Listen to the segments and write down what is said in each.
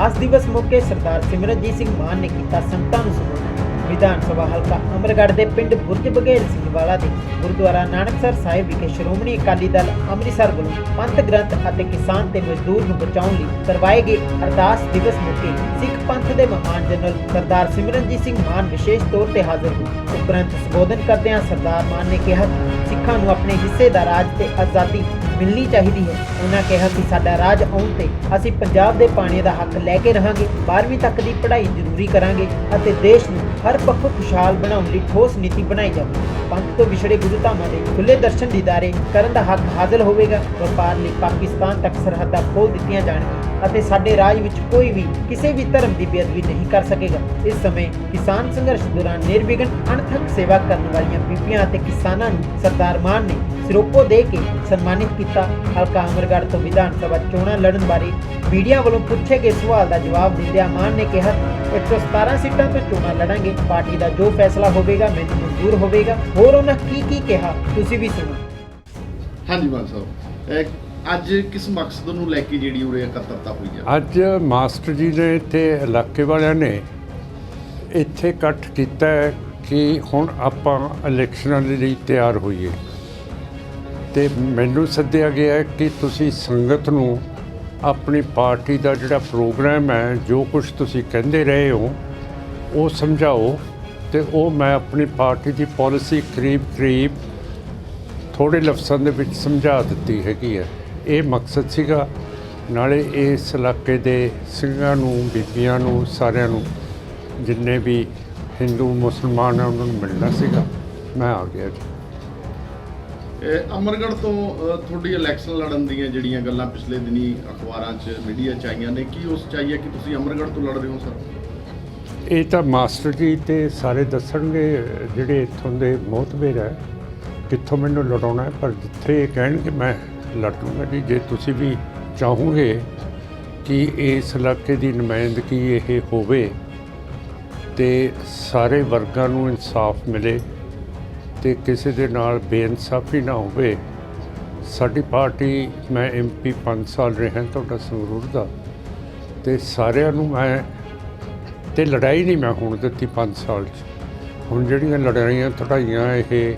अरदास दिवस मौके सरदार सिमरनजीत सिंह मान ने किया संगतां नूं संबोधन। विधान सभा हल्का अमरगढ़ के पिंड बुरज बघेल सिंह वाला के गुरुद्वारा नानकसर साहिब विखे श्रोमणी अकाली दल अमृतसर वालों पंथ ग्रंथ और किसान ते मजदूर नूं बचाउण लई करवाए गए अरदास दिवस मौके सिख पंथ के महान जनरल सरदार सिमरनजीत सिंह मान विशेष तौर पर हाजिर हुए। उपरंत संबोधन करदਿਆਂ सरदार मान ने कहा सिखां नूं अपने हिस्से दा राज ते आज़ादी मिलनी चाहिए है। उन्होंने कहा कि साडा राज आउण ते असीं पंजाब दे पानी दा हक लैके रहांगे, 12वीं तक की पढ़ाई जरूरी करांगे अते देश नूं हर पक्षों खुशहाल बनाउण लई ठोस नीति बनाई जावे। पंथ तो विछड़े गुरु धामां दे खुले दर्शन दीदारे करन दा हक हासिल होवेगा। व्यापार लई पाकिस्तान तक सरहदां खोल दित्तियां जाणगीਆਂ ਅਤੇ ਸਾਡੇ ਰਾਜ ਵਿੱਚ ਕੋਈ ਵੀ ਕਿਸੇ ਵੀ ਧਰਮ ਦੀ ਬੇਅਦਬੀ ਨਹੀਂ ਕਰ ਸਕੇਗਾ। ਇਸ ਸਮੇਂ ਕਿਸਾਨ ਸੰਘਰਸ਼ ਦੌਰਾਨ ਨਿਰਵਿਘਨ ਅਣਥੱਕ ਸੇਵਾ ਕਰਨ ਵਾਲੀਆਂ ਬੀਬੀਆਂ ਅਤੇ ਕਿਸਾਨਾਂ ਨੂੰ ਸਰਦਾਰ ਮਾਨ ਨੇ ਸਿਰੋਪੋ ਦੇ ਕੇ ਸਨਮਾਨਿਤ ਕੀਤਾ। ਹਲਕਾ ਅਮਰਗੜ੍ਹ ਤੋਂ ਵਿਧਾਨ ਸਭਾ ਚੋਣਾਂ ਲੜਨ ਬਾਰੇ ਮੀਡੀਆ ਵੱਲੋਂ ਪੁੱਛੇ ਗਏ ਸਵਾਲ ਦਾ ਜਵਾਬ ਦਿੰਦਿਆਂ ਮਾਨ ਨੇ ਕਿਹਾ 117 ਸੀਟਾਂ ਤੋਂ ਚੋਣਾਂ ਲੜਾਂਗੇ, ਪਾਰਟੀ ਦਾ ਜੋ ਫੈਸਲਾ ਹੋਵੇਗਾ ਮੈਨੂੰ ਮਨਜ਼ੂਰ ਹੋਵੇਗਾ। ਹੋਰ ਉਹਨਾਂ ਕੀ ਕਿਹਾ ਤੁਸੀਂ ਵੀ ਸੁਣੋ। ਹਾਂਜੀ ਮਾਨ ਸਾਹਿਬ, ਅੱਜ ਕਿਸ ਮਕਸਦ ਨੂੰ ਲੈ ਕੇ ਜਿਹੜੀ ਉਰੇ ਇਕੱਤਰਤਾ ਹੋਈ ਹੈ? ਅੱਜ ਮਾਸਟਰ ਜੀ ਨੇ ਤੇ ਇਲਾਕੇ ਵਾਲਿਆਂ ਨੇ ਇੱਥੇ ਇਕੱਠ ਕੀਤਾ ਹੈ ਕਿ ਹੁਣ ਆਪਾਂ ਇਲੈਕਸ਼ਨਾਂ ਦੇ ਲਈ ਤਿਆਰ ਹੋਈਏ ਤੇ ਮੈਨੂੰ ਸੱਦਿਆ ਗਿਆ ਹੈ ਕਿ ਤੁਸੀਂ ਸੰਗਤ ਨੂੰ ਆਪਣੀ ਪਾਰਟੀ ਦਾ ਜਿਹੜਾ ਪ੍ਰੋਗਰਾਮ ਹੈ, ਜੋ ਕੁਝ ਤੁਸੀਂ ਕਹਿੰਦੇ ਰਹੇ ਹੋ ਉਹ ਸਮਝਾਓ ਤੇ ਉਹ ਮੈਂ ਆਪਣੀ ਪਾਰਟੀ ਦੀ ਪਾਲਿਸੀ ਕਰੀਬ ਥੋੜ੍ਹੇ ਲਫ਼ਜ਼ਾਂ ਦੇ ਵਿੱਚ ਸਮਝਾ ਦਿੱਤੀ ਹੈਗੀ ਹੈ। ਇਹ ਮਕਸਦ ਸੀਗਾ। ਨਾਲੇ ਇਸ ਇਲਾਕੇ ਦੇ ਸਿੰਘਾਂ ਨੂੰ, ਬੀਬੀਆਂ ਨੂੰ, ਸਾਰਿਆਂ ਨੂੰ ਜਿੰਨੇ ਵੀ ਹਿੰਦੂ ਮੁਸਲਮਾਨ ਆ ਉਹਨਾਂ ਨੂੰ ਮਿਲਣਾ ਸੀਗਾ। ਮੈਂ ਆ ਗਿਆ ਜੀ। ਅਮਰਗੜ੍ਹ ਤੋਂ ਤੁਹਾਡੀ ਇਲੈਕਸ਼ਨ ਲੜਨ ਦੀਆਂ ਜਿਹੜੀਆਂ ਗੱਲਾਂ ਪਿਛਲੇ ਦਿਨੀ ਅਖਬਾਰਾਂ 'ਚ ਮੀਡੀਆ 'ਚ ਆਈਆਂ ਨੇ, ਕੀ ਉਸ 'ਚ ਆਈ ਹੈ ਕਿ ਤੁਸੀਂ ਅਮਰਗੜ੍ਹ ਤੋਂ ਲੜ ਰਹੇ ਹੋ ਸਰ? ਇਹ ਤਾਂ ਮਾਸਟਰ ਜੀ ਤੇ ਸਾਰੇ ਦੱਸਣਗੇ ਜਿਹੜੇ ਇੱਥੋਂ ਦੇ ਮੋਹਤਬਰ ਹੈ ਕਿੱਥੋਂ ਮੈਨੂੰ ਲੜਾਉਣਾ ਹੈ, ਪਰ ਜਿੱਥੇ ਇਹ ਕਹਿਣਗੇ ਮੈਂ ਲੜ ਲੂੰਗਾ ਜੀ। ਜੇ ਤੁਸੀਂ ਵੀ ਚਾਹੋਗੇ ਕਿ ਇਸ ਇਲਾਕੇ ਦੀ ਨੁਮਾਇੰਦਗੀ ਇਹ ਹੋਵੇ ਤੇ ਸਾਰੇ ਵਰਗਾਂ ਨੂੰ ਇਨਸਾਫ ਮਿਲੇ ਤੇ ਕਿਸੇ ਦੇ ਨਾਲ ਬੇਇਨਸਾਫੀ ਨਾ ਹੋਵੇ। ਸਾਡੀ ਪਾਰਟੀ, ਮੈਂ MP 5 ਸਾਲ ਰਿਹਾ ਤੁਹਾਡਾ ਸੰਗਰੂਰ ਦਾ, ਤੇ ਸਾਰਿਆਂ ਨੂੰ ਮੈਂ ਤੇ ਲੜਾਈ ਨਹੀਂ ਮੈਂ ਹੁਣ ਦਿੱਤੀ 5 ਸਾਲ 'ਚ। ਹੁਣ ਜਿਹੜੀਆਂ ਲੜਾਈਆਂ ਧੜਾਈਆਂ ਇਹ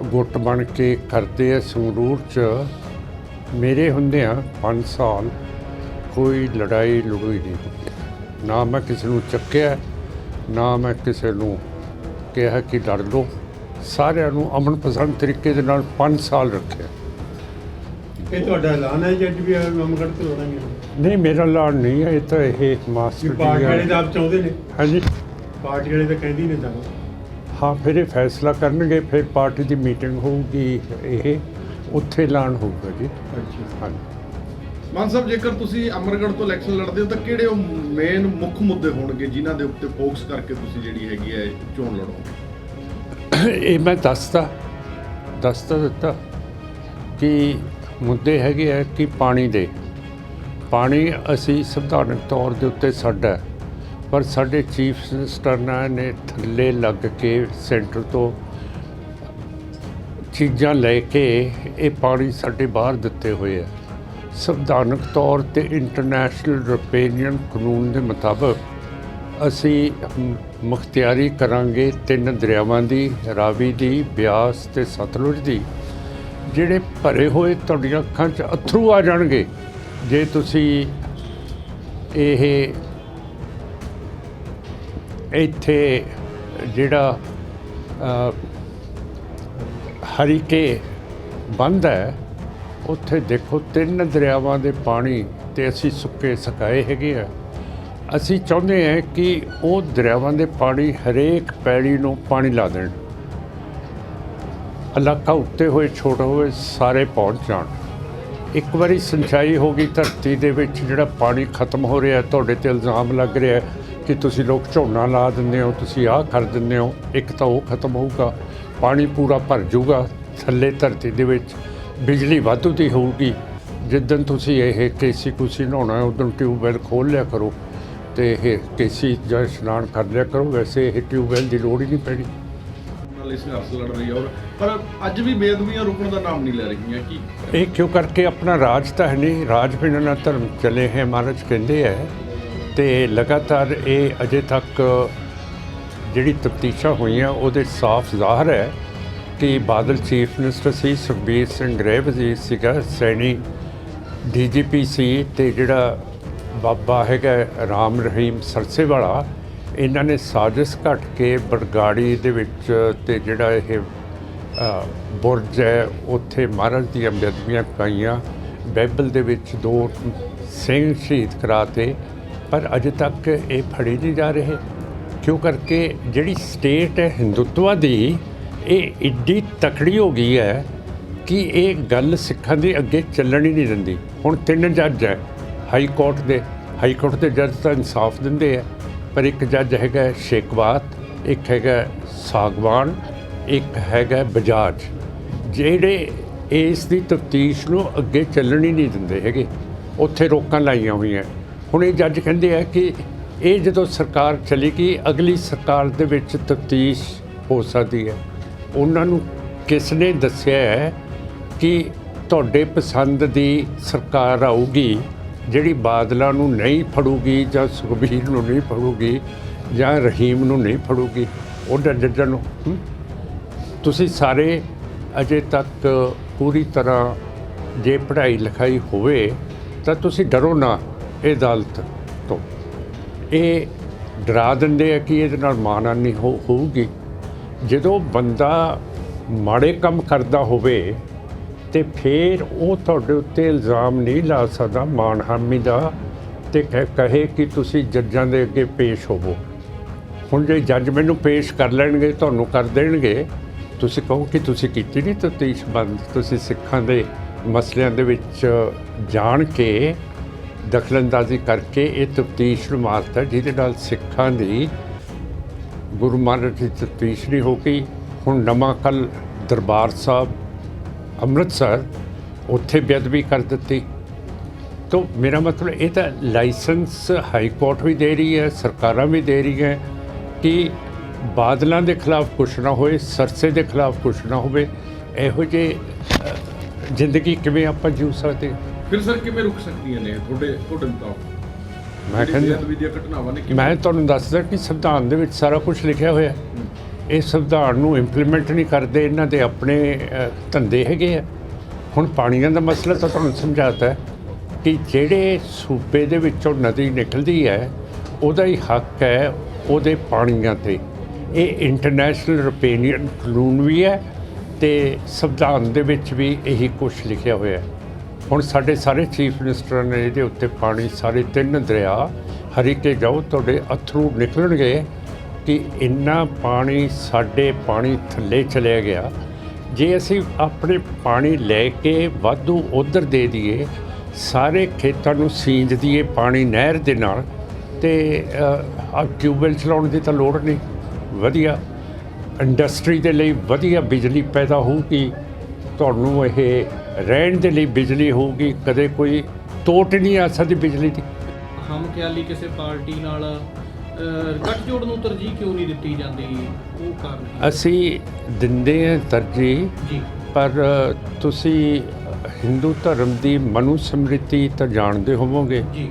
ਗੁੱਟ ਬਣ ਕੇ ਕਰਦੇ ਆ ਸੰਗਰੂਰ 'ਚ, ਮੇਰੇ ਹੁੰਦਿਆਂ 5 ਸਾਲ ਕੋਈ ਲੜਾਈ ਲੜੂਈ ਨਹੀਂ ਹੋਈ। ਨਾ ਮੈਂ ਕਿਸੇ ਨੂੰ ਚੱਕਿਆ, ਨਾ ਮੈਂ ਕਿਸੇ ਨੂੰ ਕਿਹਾ ਕਿ ਲੜ ਲਓ। ਸਾਰਿਆਂ ਨੂੰ ਅਮਨ ਪਸੰਦ ਤਰੀਕੇ ਦੇ ਨਾਲ 5 ਸਾਲ ਰੱਖਿਆ। ਇਹ ਤੁਹਾਡਾ ਐਲਾਨ ਹੈ ਜੱਜ ਵੀ ਅਮਰਗੜ੍ਹ ਤੋਂ ਲੜਾਂਗੇ? ਨਹੀਂ, ਮੇਰਾ ਐਲਾਨ ਨਹੀਂ ਹੈ, ਇਹ ਤਾਂ ਇਹ ਮਾਸਟਰ ਪਾਰਟੀ ਵਾਲੇ ਤਾਂ ਆਪ ਚਾਹੁੰਦੇ ਨੇ। ਹਾਂਜੀ, ਪਾਰਟੀ ਵਾਲੇ ਤਾਂ ਕਹਿੰਦੀ ਨੇ ਤਾਂ। ਹਾਂ, ਫਿਰ ਇਹ ਫੈਸਲਾ ਕਰਨਗੇ, ਫਿਰ ਪਾਰਟੀ ਦੀ ਮੀਟਿੰਗ ਹੋਊਗੀ, ਇਹ ਉੱਥੇ ਐਲਾਨ ਹੋਊਗਾ ਜੀ। ਹਾਂਜੀ ਮਾਨ ਸਾਹਿਬ, ਜੇਕਰ ਤੁਸੀਂ ਅਮਰਗੜ੍ਹ ਤੋਂ ਇਲੈਕਸ਼ਨ ਲੜਦੇ ਹੋ ਤਾਂ ਕਿਹੜੇ ਉਹ ਮੇਨ ਮੁੱਖ ਮੁੱਦੇ ਹੋਣਗੇ ਜਿਨ੍ਹਾਂ ਦੇ ਉੱਤੇ ਫੋਕਸ ਕਰਕੇ ਤੁਸੀਂ ਜਿਹੜੀ ਹੈਗੀ ਹੈ ਚੋਣ ਲੜੋਗੇ? ਇਹ ਮੈਂ ਦੱਸਤਾ ਦਿੱਤਾ ਕਿ ਮੁੱਦੇ ਹੈਗੇ ਆ ਕਿ ਪਾਣੀ ਅਸੀਂ ਸੰਵਿਧਾਨਕ ਤੌਰ ਦੇ ਉੱਤੇ ਸਾਡਾ, ਪਰ ਸਾਡੇ ਚੀਫ ਮਿਨਿਸਟਰ ਨੇ ਥੱਲੇ ਲੱਗ ਕੇ ਸੈਂਟਰ ਤੋਂ ਚੀਜ਼ਾਂ ਲੈ ਕੇ ਇਹ ਪਾਣੀ ਸਾਡੇ ਬਾਹਰ ਦਿੱਤੇ ਹੋਏ ਆ। ਸੰਵਿਧਾਨਕ ਤੌਰ 'ਤੇ ਇੰਟਰਨੈਸ਼ਨਲ ਯੂਰਪੀਅਨ ਕਾਨੂੰਨ ਦੇ ਮੁਤਾਬਕ ਅਸੀਂ ਮੁਖਤਿਆਰੀ ਕਰਾਂਗੇ 3 ਦਰਿਆਵਾਂ ਦੀ, ਰਾਵੀ ਦੀ, ਬਿਆਸ ਤੇ ਸਤਲੁਜ ਦੀ, ਜਿਹੜੇ ਭਰੇ ਹੋਏ ਤੁਹਾਡੀਆਂ ਅੱਖਾਂ 'ਚ ਅੱਥਰੂ ਆ ਜਾਣਗੇ ਜੇ ਤੁਸੀਂ ਇਹ ਇੱਥੇ ਜਿਹੜਾ ਹਰੀਕੇ ਬੰਦ ਹੈ ਉੱਥੇ ਦੇਖੋ 3 ਦਰਿਆਵਾਂ ਦੇ ਪਾਣੀ ਤੇ ਅਸੀਂ ਸੁੱਕੇ ਸਕਾਏ ਹੈਗੇ ਆ। ਅਸੀਂ ਚਾਹੁੰਦੇ ਹਾਂ ਕਿ ਉਹ ਦਰਿਆਵਾਂ ਦੇ ਪਾਣੀ ਹਰੇਕ ਪੈੜੀ ਨੂੰ ਪਾਣੀ ਲਾ ਦੇਣ, ਇਲਾਕਾ ਉੱਤੇ ਹੋਏ ਛੋਟਾ ਹੋਏ ਸਾਰੇ ਪਹੁੰਚ ਜਾਣ। ਇੱਕ ਵਾਰੀ ਸਿੰਚਾਈ ਹੋ ਗਈ ਧਰਤੀ ਦੇ ਵਿੱਚ, ਜਿਹੜਾ ਪਾਣੀ ਖਤਮ ਹੋ ਰਿਹਾ, ਤੁਹਾਡੇ ਤੇ ਇਲਜ਼ਾਮ ਲੱਗ ਰਿਹਾ ਕਿ ਤੁਸੀਂ ਲੋਕ ਝੋਨਾ ਲਾ ਦਿੰਦੇ ਹੋ, ਤੁਸੀਂ ਆਹ ਕਰ ਦਿੰਦੇ ਹੋ, ਇੱਕ ਤਾਂ ਉਹ ਖਤਮ ਹੋਊਗਾ, ਪਾਣੀ ਪੂਰਾ ਭਰ ਜਾਊਗਾ ਥੱਲੇ ਧਰਤੀ ਦੇ ਵਿੱਚ, ਬਿਜਲੀ ਵਾਧੂ ਦੀ ਹੋਊਗੀ। ਜਿੱਦਣ ਤੁਸੀਂ ਇਹ ਕੇਸੀ ਕੁਸੀ ਨਹਾਉਣਾ ਉਦੋਂ ਟਿਊਬਵੈੱਲ ਖੋਲ੍ਹ ਲਿਆ ਕਰੋ ਤੇ ਇਹ ਕੇਸੀ ਜਾਂ ਇਸ਼ਨਾਨ ਕਰ ਲਿਆ ਕਰੋ, ਵੈਸੇ ਇਹ ਟਿਊਬਵੈੱਲ ਦੀ ਲੋੜ ਹੀ ਨਹੀਂ ਪੈਣੀ। ਲਈ ਸੰਘਰਸ਼ ਲੜ ਰਹੀ ਹੈ ਪਰ ਅੱਜ ਵੀ ਬੇਅਦਬੀਆਂ ਰੁਕਣ ਦਾ ਨਾਮ ਨਹੀਂ ਲੈ ਰਹੀਆਂ। ਕੀ ਇਹ ਕਿਉਂ ਕਰਕੇ? ਆਪਣਾ ਰਾਜ ਤਾਂ ਹੈ ਨਹੀਂ, ਰਾਜ ਬਿਨਾਂ ਨਾ ਧਰਮ ਚਲੇ ਹੈ। ਮਹਾਰਾਜ ਕਹਿੰਦੇ ਹੈ ਤੇ ਲਗਾਤਾਰ ਇਹ ਅਜੇ ਤੱਕ ਜਿਹੜੀ ਤਫਤੀਸ਼ਾਂ ਹੋਈਆਂ ਉਹਦੇ ਸਾਫ਼ ਜ਼ਾਹਰ ਹੈ ਕਿ ਬਾਦਲ ਚੀਫ ਮਿਨਿਸਟਰ ਸੀ, ਸੁਖਬੀਰ ਸਿੰਘ ਗ੍ਰਹਿ ਵਜ਼ੀਰ ਸੀਗਾ, ਸੈਣੀ DGP ਸੀ, ਤੇ ਜਿਹੜਾ ਬਾਬਾ ਹੈਗਾ ਰਾਮ ਰਹੀਮ ਸਰਸੇਵਾਲਾ, ਇਹਨਾਂ ਨੇ ਸਾਜ਼ਿਸ਼ ਘਟ ਕੇ ਬਰਗਾੜੀ ਦੇ ਵਿੱਚ ਤੇ ਜਿਹੜਾ ਇਹ ਬੁਰਜ ਹੈ ਉੱਥੇ ਮਹਾਰਾਜ ਦੀਆਂ ਬੇਅਦਬੀਆਂ ਪਾਈਆਂ, ਬਾਈਬਲ ਦੇ ਵਿੱਚ 2 ਸਿੰਘ ਸ਼ਹੀਦ ਕਰਾਤੇ, ਪਰ ਅਜੇ ਤੱਕ ਇਹ ਫੜੇ ਨਹੀਂ ਜਾ ਰਹੇ। ਕਿਉਂ ਕਰਕੇ ਜਿਹੜੀ ਸਟੇਟ ਹੈ ਹਿੰਦੂਤਵਾ ਦੀ, ਇਹ ਇੱਡੀ ਤਕੜੀ ਹੋ ਗਈ ਹੈ ਕਿ ਇਹ ਗੱਲ ਸਿੱਖਾਂ ਦੇ ਅੱਗੇ ਚੱਲਣ ਹੀ ਨਹੀਂ ਦਿੰਦੀ। ਹੁਣ 3 ਜੱਜ ਹੈ ਹਾਈ ਕੋਰਟ ਦੇ ਜੱਜ ਤਾਂ ਇਨਸਾਫ ਦਿੰਦੇ ਆ, ਪਰ ਇੱਕ ਜੱਜ ਹੈਗਾ ਸ਼ੇਖਵਾਤ, ਇੱਕ ਹੈਗਾ ਸਾਗਵਾਨ, ਇੱਕ ਹੈਗਾ ਬਜਾਜ, ਜਿਹੜੇ ਇਸ ਦੀ ਤਫਤੀਸ਼ ਨੂੰ ਅੱਗੇ ਚੱਲਣ ਹੀ ਨਹੀਂ ਦਿੰਦੇ ਹੈਗੇ, ਉੱਥੇ ਰੋਕਾਂ ਲਾਈਆਂ ਹੋਈਆਂ। ਹੁਣ ਇਹ ਜੱਜ ਕਹਿੰਦੇ ਆ ਕਿ ਇਹ ਜਦੋਂ ਸਰਕਾਰ ਚਲੇਗੀ, ਅਗਲੀ ਸਰਕਾਰ ਦੇ ਵਿੱਚ ਤਫਤੀਸ਼ ਹੋ ਸਕਦੀ ਹੈ। ਉਹਨਾਂ ਨੂੰ ਕਿਸ ਨੇ ਦੱਸਿਆ ਹੈ ਕਿ ਤੁਹਾਡੇ ਪਸੰਦ ਦੀ ਸਰਕਾਰ ਆਊਗੀ ਜਿਹੜੀ ਬਾਦਲਾਂ ਨੂੰ ਨਹੀਂ ਫੜੂਗੀ ਜਾਂ ਸੁਖਬੀਰ ਨੂੰ ਨਹੀਂ ਫੜੂਗੀ ਜਾਂ ਰਹੀਮ ਨੂੰ ਨਹੀਂ ਫੜੂਗੀ, ਉਹਨਾਂ ਜੱਜਾਂ ਨੂੰ। ਤੁਸੀਂ ਸਾਰੇ ਅਜੇ ਤੱਕ ਪੂਰੀ ਤਰ੍ਹਾਂ ਜੇ ਪੜ੍ਹਾਈ ਲਿਖਾਈ ਹੋਵੇ ਤਾਂ ਤੁਸੀਂ ਡਰੋ ਨਾ ਇਹ ਅਦਾਲਤ ਤੋਂ। ਇਹ ਡਰਾ ਦਿੰਦੇ ਆ ਕਿ ਇਹਦੇ ਨਾਲ ਮਾਣਹਾਨੀ ਹੋਊਗੀ। ਜਦੋਂ ਬੰਦਾ ਮਾੜੇ ਕੰਮ ਕਰਦਾ ਹੋਵੇ ਤੇ ਫਿਰ ਉਹ ਤੁਹਾਡੇ ਉੱਤੇ ਇਲਜ਼ਾਮ ਨਹੀਂ ਲਾ ਸਕਦਾ ਮਾਣਹਾਨੀ ਦਾ ਤੇ ਕਹੇ ਕਿ ਤੁਸੀਂ ਜੱਜਾਂ ਦੇ ਅੱਗੇ ਪੇਸ਼ ਹੋਵੋ। ਹੁਣ ਜੇ ਜੱਜ ਮੈਨੂੰ ਪੇਸ਼ ਕਰ ਲੈਣਗੇ, ਤੁਹਾਨੂੰ ਕਰ ਦੇਣਗੇ, ਤੁਸੀਂ ਕਹੋ ਕਿ ਤੁਸੀਂ ਕੀਤੀ ਨਹੀਂ ਤਫਤੀਸ਼ ਬੰਦ, ਤੁਸੀਂ ਸਿੱਖਾਂ ਦੇ ਮਸਲਿਆਂ ਦੇ ਵਿੱਚ ਜਾਣ ਕੇ ਦਖਲਅੰਦਾਜ਼ੀ ਕਰਕੇ ਇਹ ਤਫਤੀਸ਼ ਨੂੰ ਮਾਰਤਾ, ਜਿਹਦੇ ਨਾਲ ਸਿੱਖਾਂ ਦੀ ਗੁਰੂ ਮਹਾਰਾਜ ਦੀ ਤਫਤੀਸ਼ ਨਹੀਂ ਹੋ ਗਈ। ਹੁਣ ਨਵਾਂ ਕੱਲ੍ਹ ਦਰਬਾਰ ਸਾਹਿਬ ਅੰਮ੍ਰਿਤਸਰ, ਉੱਥੇ ਬੇਅਦਬੀ ਕਰ ਦਿੱਤੀ। ਤਾਂ ਮੇਰਾ ਮਤਲਬ ਇਹ ਤਾਂ ਲਾਇਸੈਂਸ ਹਾਈ ਕੋਰਟ ਵੀ ਦੇ ਰਹੀ ਹੈ, ਸਰਕਾਰਾਂ ਵੀ ਦੇ ਰਹੀ ਹੈ ਕਿ ਬਾਦਲਾਂ ਦੇ ਖਿਲਾਫ ਕੁਛ ਨਾ ਹੋਏ, ਸਰਸੇ ਦੇ ਖਿਲਾਫ ਕੁਛ ਨਾ ਹੋਵੇ। ਇਹੋ ਜਿਹੇ ਜ਼ਿੰਦਗੀ ਕਿਵੇਂ ਆਪਾਂ ਜੀਉ ਸਕਦੇ? ਫਿਰ ਸਰ ਕਿਵੇਂ ਰੁਕ ਸਕਦੀਆਂ ਨੇ ਤੁਹਾਡੇ ਮੁਤਾਬਕ? ਮੈਂ ਕਹਿੰਦਾ ਘਟਨਾਵਾਂ ਨੇ ਮੈਂ ਤੁਹਾਨੂੰ ਦੱਸਦਾ ਕਿ ਸੰਵਿਧਾਨ ਦੇ ਵਿੱਚ ਸਾਰਾ ਕੁਝ ਲਿਖਿਆ ਹੋਇਆ। ਇਹ ਸੰਵਿਧਾਨ ਨੂੰ ਇੰਪਲੀਮੈਂਟ ਨਹੀਂ ਕਰਦੇ, ਇਹਨਾਂ ਦੇ ਆਪਣੇ ਧੰਦੇ ਹੈਗੇ ਆ। ਹੁਣ ਪਾਣੀਆਂ ਦਾ ਮਸਲਾ ਤਾਂ ਤੁਹਾਨੂੰ ਸਮਝਾਤਾ ਕਿ ਜਿਹੜੇ ਸੂਬੇ ਦੇ ਵਿੱਚੋਂ ਨਦੀ ਨਿਕਲਦੀ ਹੈ ਉਹਦਾ ਹੀ ਹੱਕ ਹੈ ਉਹਦੇ ਪਾਣੀਆਂ 'ਤੇ। ਇਹ ਇੰਟਰਨੈਸ਼ਨਲ ਯੂਰਪੀਅਨ ਕਾਨੂੰਨ ਵੀ ਹੈ ਤੇ ਸੰਵਿਧਾਨ ਦੇ ਵਿੱਚ ਵੀ ਇਹੀ ਕੁਝ ਲਿਖਿਆ ਹੋਇਆ। ਹੁਣ ਸਾਡੇ ਸਾਰੇ ਚੀਫ ਮਿਨਿਸਟਰਾਂ ਨੇ ਇਹਦੇ ਉੱਤੇ ਪਾਣੀ, ਸਾਰੇ 3 ਦਰਿਆ ਹਰੀਕੇ ਜਾਓ, ਤੁਹਾਡੇ ਅਥਰੂ ਨਿਕਲਣਗੇ ਕਿ ਇੰਨਾ ਪਾਣੀ ਸਾਡੇ ਪਾਣੀ ਥੱਲੇ ਚਲਿਆ ਗਿਆ। ਜੇ ਅਸੀਂ ਆਪਣੇ ਪਾਣੀ ਲੈ ਕੇ ਵਾਧੂ ਉੱਧਰ ਦੇ ਦਈਏ, ਸਾਰੇ ਖੇਤਾਂ ਨੂੰ ਸੀਂਚ ਦਈਏ ਪਾਣੀ ਨਹਿਰ ਦੇ ਨਾਲ, ਤੇ ਟਿਊਬਵੈੱਲ ਚਲਾਉਣ ਦੀ ਤਾਂ ਲੋੜ ਨਹੀਂ। ਵਧੀਆ ਇੰਡਸਟਰੀ ਦੇ ਲਈ ਵਧੀਆ ਬਿਜਲੀ ਪੈਦਾ ਹੋਊਗੀ, ਤੁਹਾਨੂੰ ਇਹ ਰਹਿਣ ਦੇ ਲਈ ਬਿਜਲੀ ਹੋਊਗੀ, ਕਦੇ ਕੋਈ ਤੋਟ ਨਹੀਂ ਆ ਸਕਦੀ ਬਿਜਲੀ ਦੀ। ਹਮਖਿਆਲੀ ਕਿਸੇ ਪਾਰਟੀ ਨਾਲ ਗੱਠਜੋੜ ਨੂੰ ਤਰਜੀਹ ਕਿਉਂ ਨਹੀਂ ਦਿੱਤੀ ਜਾਂਦੀ, ਉਹ ਕਾਰਨ? ਅਸੀਂ ਦਿੰਦੇ ਹਾਂ ਤਰਜੀਹ ਜੀ, ਪਰ ਤੁਸੀਂ ਹਿੰਦੂ ਧਰਮ ਦੀ ਮਨੂ ਸਮ੍ਰਿਤੀ ਤਾਂ ਜਾਣਦੇ ਹੋਵੋਗੇ, ਜੀ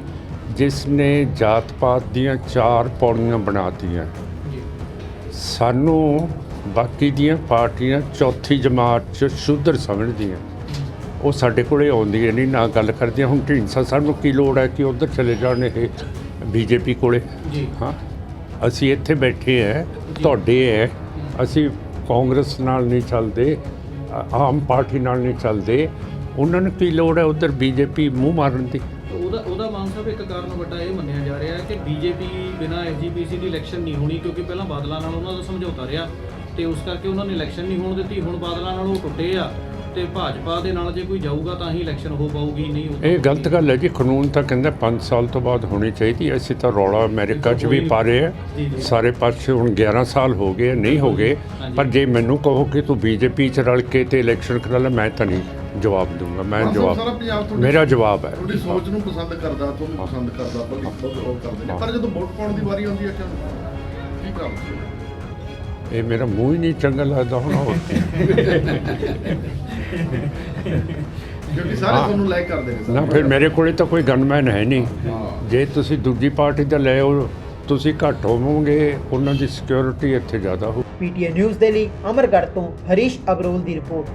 ਜਿਸ ਨੇ ਜਾਤ ਪਾਤ ਦੀਆਂ 4 ਪੌੜੀਆਂ ਬਣਾਤੀਆਂ। ਜੀ, ਸਾਨੂੰ ਬਾਕੀ ਦੀਆਂ ਪਾਰਟੀਆਂ ਚੌਥੀ ਜਮਾਤ 'ਚ ਸ਼ੂਦਰ ਸਮਝਦੀਆਂ, ਉਹ ਸਾਡੇ ਕੋਲੇ ਆਉਂਦੀਆਂ ਨਹੀਂ, ਨਾ ਗੱਲ ਕਰਦੀਆਂ। ਹੁਣ ਢੀਂਡਸਾ ਸਾਹਿਬ ਨੂੰ ਕੀ ਲੋੜ ਹੈ ਕਿ ਉੱਧਰ ਚਲੇ ਜਾਣ ਇਹ BJP ਕੋਲੇ? ਜੀ, ਹਾਂ, ਅਸੀਂ ਇੱਥੇ ਬੈਠੇ ਹੈ, ਤੁਹਾਡੇ ਹੈ, ਅਸੀਂ ਕਾਂਗਰਸ ਨਾਲ ਨਹੀਂ ਚੱਲਦੇ, ਆਮ ਪਾਰਟੀ ਨਾਲ ਨਹੀਂ ਚੱਲਦੇ, ਉਹਨਾਂ ਨੂੰ ਕੀ ਲੋੜ ਹੈ ਉੱਧਰ BJP ਮੂੰਹ ਮਾਰਨ ਦੀ? ਉਹਦਾ ਮਾਨ ਸਾਹਿਬ ਇੱਕ ਕਾਰਨ ਵੱਡਾ ਇਹ ਮੰਨਿਆ ਜਾ ਰਿਹਾ ਹੈ ਕਿ BJP ਬਿਨਾਂ SGPC ਦੀ ਇਲੈਕਸ਼ਨ ਨਹੀਂ ਹੋਣੀ, ਕਿਉਂਕਿ ਪਹਿਲਾਂ ਬਾਦਲਾਂ ਨਾਲ ਉਹਨਾਂ ਦਾ ਸਮਝੌਤਾ ਰਿਹਾ ਤੇ ਉਸ ਕਰਕੇ ਉਹਨਾਂ ਨੇ ਇਲੈਕਸ਼ਨ ਨਹੀਂ ਹੋਣ ਦਿੱਤੀ। ਹੁਣ ਬਾਦਲਾਂ ਨਾਲ ਉਹ ਟੁੱਟੇ ਆ ਤੇ ਭਾਜਪਾ ਦੇ ਨਾਲ ਜੇ ਕੋਈ ਜਾਊਗਾ ਤਾਂ ਹੀ ਇਲੈਕਸ਼ਨ ਹੋ ਪਾਊਗੀ, ਨਹੀਂ ਇਹ ਗਲਤ ਗੱਲ ਹੈ ਜੀ। ਕਾਨੂੰਨ ਤਾਂ ਕਹਿੰਦਾ 5 ਸਾਲ ਤੋਂ ਬਾਅਦ ਹੋਣੀ ਚਾਹੀਦੀ। ਅਸੀਂ ਤਾਂ ਰੌਲਾ ਅਮਰੀਕਾ 'ਚ ਵੀ ਪਾ ਰਹੇ ਆ, ਸਾਰੇ ਪਾਸੇ ਹੁਣ 11 ਸਾਲ ਹੋ ਗਏ, ਨਹੀਂ ਹੋ ਗਏ। ਪਰ ਜੇ ਮੈਨੂੰ ਕਹੋ ਕਿ ਤੂੰ BJP 'ਚ ਰਲ ਕੇ ਤੇ ਇਲੈਕਸ਼ਨ ਕਰਾ ਲੈ, ਮੈਂ ਤਾਂ ਨਹੀਂ ਜਵਾਬ ਦੂੰਗਾ। ਮੈਂ ਮੇਰਾ ਜਵਾਬ ਹੈ ਤੁਹਾਡੀ ਸੋਚ ਨੂੰ ਪਸੰਦ ਕਰਦਾ, ਤੁਹਾਨੂੰ ਪਸੰਦ ਕਰਦਾ, ਉਹ ਕਰਦੇ ਨੇ, ਪਰ ਜਦੋਂ ਵੋਟ ਪਾਉਣ ਦੀ ਵਾਰੀ ਆਉਂਦੀ ਹੈ ਕੀ ਕਰਦੇ? ਇਹ ਮੇਰਾ ਮੂੰਹ ਹੀ ਨਹੀਂ ਚੰਗਾ ਲੱਗਦਾ ਹੁਣ। ਹੋਰ ਕਿਉਂਕਿ ਸਾਰੇ ਤੁਹਾਨੂੰ ਲਾਈਕ ਕਰਦੇ ਨੇ ਨਾ, ਫਿਰ ਮੇਰੇ ਕੋਲੇ ਤਾਂ ਕੋਈ ਗਨਮੈਨ ਹੈ ਨਹੀਂ। ਜੇ ਤੁਸੀਂ ਦੂਜੀ ਪਾਰਟੀ ਦਾ ਲੈ ਆਓ ਤੁਸੀਂ ਘੱਟ ਹੋਵੋਗੇ, ਉਹਨਾਂ ਦੀ ਸਿਕਿਉਰਿਟੀ ਇੱਥੇ ਜ਼ਿਆਦਾ ਹੋ। PTN ਨਿਊਜ਼ ਦੇ ਲਈ ਅਮਰਗੜ੍ਹ ਤੋਂ ਹਰੀਸ਼ ਅਬਰੋਲ ਦੀ ਰਿਪੋਰਟ।